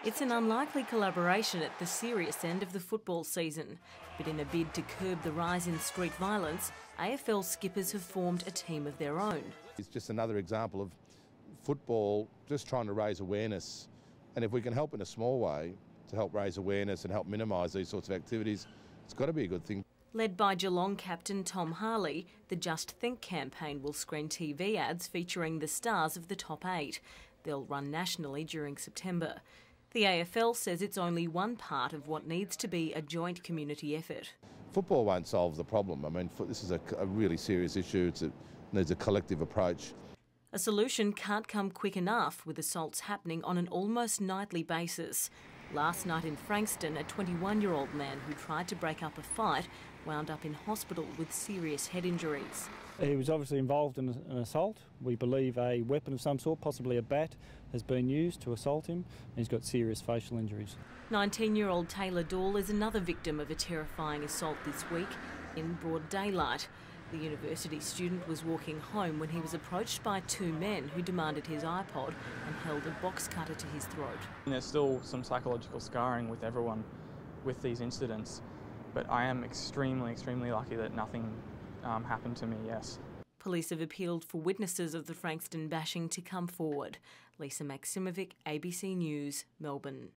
It's an unlikely collaboration at the serious end of the football season, but in a bid to curb the rise in street violence, AFL skippers have formed a team of their own. It's just another example of football just trying to raise awareness, and if we can help in a small way to help raise awareness and help minimise these sorts of activities, it's got to be a good thing. Led by Geelong captain Tom Harley, the Just Think campaign will screen TV ads featuring the stars of the top 8. They'll run nationally during September. The AFL says it's only one part of what needs to be a joint community effort. Football won't solve the problem. I mean, this is a really serious issue. It needs a collective approach. A solution can't come quick enough, with assaults happening on an almost nightly basis. Last night in Frankston, a 21-year-old man who tried to break up a fight wound up in hospital with serious head injuries. He was obviously involved in an assault. We believe a weapon of some sort, possibly a bat, has been used to assault him, and he's got serious facial injuries. 19-year-old Taylor Dahl is another victim of a terrifying assault this week in broad daylight. The university student was walking home when he was approached by two men who demanded his iPod and held a box cutter to his throat. And there's still some psychological scarring with everyone with these incidents, but I am extremely lucky that nothing happened to me, yes. Police have appealed for witnesses of the Frankston bashing to come forward. Lisa Maksimovic, ABC News, Melbourne.